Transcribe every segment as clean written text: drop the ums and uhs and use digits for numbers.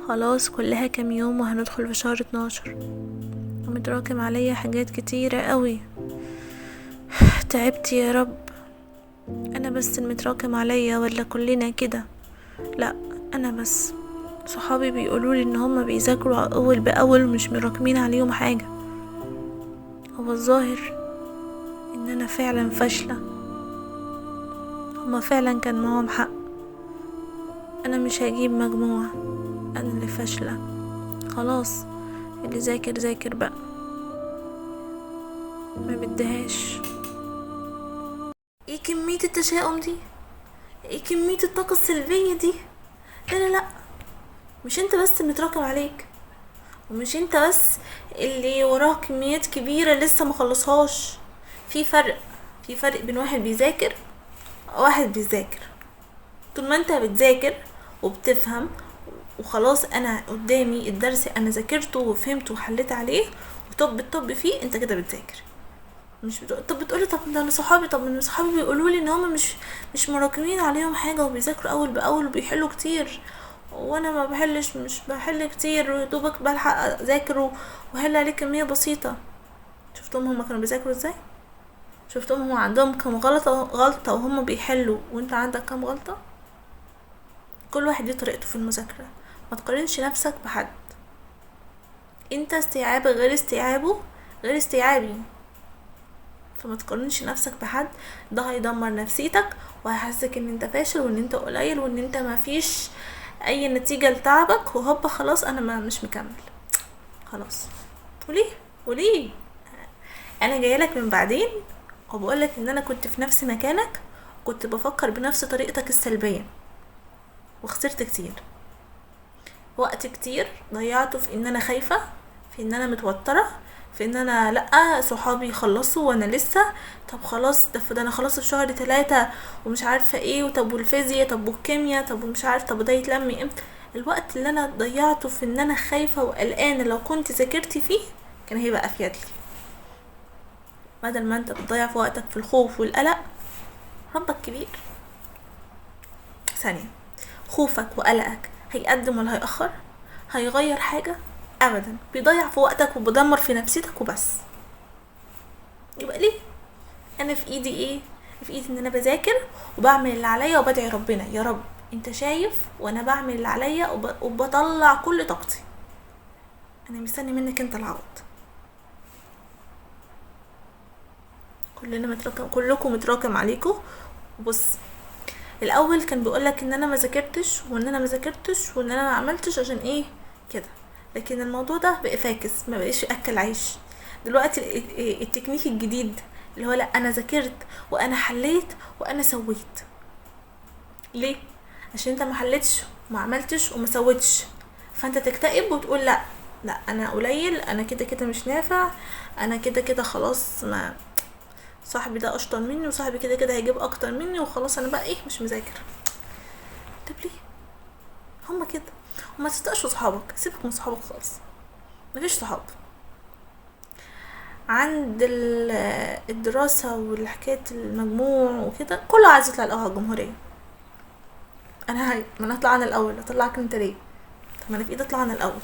خلاص كلها كام يوم وهندخل في شهر 12 ومتراكم عليا حاجات كتيرة قوي. تعبت يا رب. انا بس المتراكم عليا ولا كلنا كده؟ لا، انا بس. صحابي بيقولولي ان هما بيذاكروا اول باول ومش مراكمين عليهم حاجة. هو الظاهر ان انا فعلا فاشلة. هما فعلا كان معاهم حق. انا مش هجيب مجموع، انا اللي فاشلة. خلاص، اللي ذاكر ذاكر بقى، ما بدهاش. ايه كمية التشاؤم دي؟ ايه كمية الطاقة السلبية دي؟ لا لا لا، مش انت بس متراكم عليك، ومش انت بس اللي وراه كميات كبيرة لسه مخلصهاش. في فرق بين واحد بيذاكر وواحد بيذاكر. طول ما انت بتذاكر وبتفهم وخلاص، انا قدامي الدرس انا ذاكرته وفهمته وحليت عليه وطب فيه، انت كده بتذاكر. مش طب بتقولي طب ده انا صحابي، طب من صحابي بيقولوا لي ان هم مش مراكمين عليهم حاجه وبيذاكروا اول باول وبيحلوا كتير، وانا ما بحلش، مش بحل كتير، دوبك بلحق اذاكر واحل عليه كميه بسيطه. شفتهم هم كانوا بيذاكروا ازاي؟ شفتهم هم عندهم كم غلطه وهم بيحلوا، وانت عندك كم غلطه؟ كل واحد ليه طريقته في المذاكره. ما تقارنش نفسك بحد. انت استيعابك غير استيعابه غير استيعابي، فما تقارنش نفسك بحد. ده هيدمر نفسيتك وهيحسسك ان انت فاشل وان انت قليل وان انت ما فيش اي نتيجة لتعبك، وهوبا خلاص انا ما مش مكمل. خلاص. وليه انا جايلك من بعدين وبقولك ان انا كنت في نفس مكانك، كنت بفكر بنفس طريقتك السلبية، وخسرت كتير وقت، كتير ضيعته في ان انا خايفة، في ان انا متوترة، في ان انا لا صحابي خلصوا وانا لسه. طب خلاص، ده انا خلاص في شهر 3 ومش عارفة ايه، وطب والفيزياء، طب والكيمياء، طب ومش عارف، طب ده يتلم امتى. الوقت اللي انا ضيعته في ان انا خايفة وقلقانة، لو كنت ذاكرت فيه كان هيبقى افيد لي. بدل ما انت بتضيع في وقتك في الخوف والقلق، ربك كبير. ثانية، خوفك وقلقك هيقدم ولا هيأخر؟ هيغير حاجة؟ ابدا. بيضيع في وقتك وبدمر في نفسيتك وبس. يبقى ليه؟ انا في ايدي ايه؟ في ايدي ان انا بذاكر وبعمل اللي عليا وبدعي ربنا يا رب انت شايف وانا بعمل اللي عليا وبطلع كل طاقتي. انا مستني منك انت العوض. كلنا متراكم، كلكم متراكم عليكم. وبص، الاول كان بيقولك ان انا ما ذاكرتش وان انا ما ذاكرتش وان انا ما عملتش عشان ايه كده، لكن الموضوع ده بقى فاكس، ما بقاش ياكل عيش. دلوقتي التكنيك الجديد اللي هو لا انا ذاكرت وانا حليت وانا سويت. ليه؟ عشان انت ما حلتش وما عملتش وما سويتش، فانت تكتئب وتقول لا لا انا قليل، انا كده كده مش نافع، انا كده كده خلاص، ما صاحبي ده اشطر مني وصاحبي كده كده هيجيب اكتر مني وخلاص انا بقى ايه مش مذاكر. طب ليه؟ هما كده. وما تصدقش صحابك، سيبك من صحابك خالص، مفيش صحاب عند الدراسة والحكاية المجموع وكده. كله عايز يطلع الاول على الجمهورية. ما انا هطلع انا الاول، اطلعك انت ليه؟ طب ما انا في ايدي اطلع انا الاول،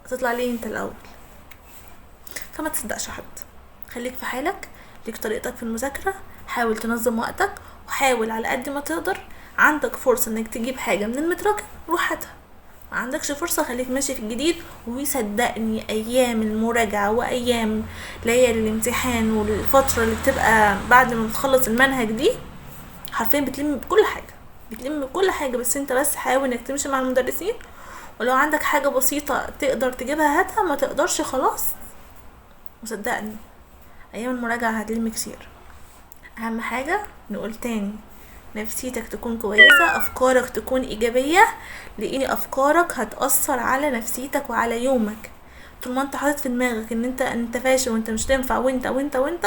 هتطلع ليه انت الاول؟ فما تصدقش حد، خليك في حالك، ليك طريقتك في المذاكرة، حاول تنظم وقتك وحاول على قد ما تقدر. عندك فرصة انك تجيب حاجة من المتراكم، روح هاتها. ما عندكش فرصة، خليك ماشي في الجديد. وصدقني ايام المراجعة وايام ليالي الامتحان والفترة اللي بتبقى بعد ما بتخلص المنهج دي حرفيا بتلم بكل حاجة. بس انت بس حاول انك تمشي مع المدرسين، ولو عندك حاجة بسيطة تقدر تجيبها هاتها، ما تقدرش خلاص. وصدقني ايام المراجعة هتلم كتير. اهم حاجة نقول تاني، نفسيتك تكون كويسة، افكارك تكون ايجابية، لان افكارك هتأثر على نفسيتك وعلى يومك. طول ما انت حاطط في دماغك ان انت فاشل وانت مش تنفع وانت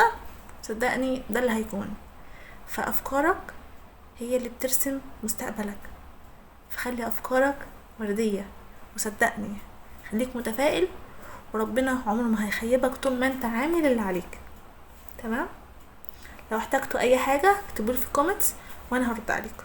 صدقني ده اللي هيكون. فافكارك هي اللي بترسم مستقبلك، فخلي افكارك وردية. وصدقني خليك متفائل، وربنا عمره ما هيخيبك طول ما انت عامل اللي عليك. تمام؟ لو احتجتوا اي حاجة اكتبولي في الكومنتس وانا هرد عليكم.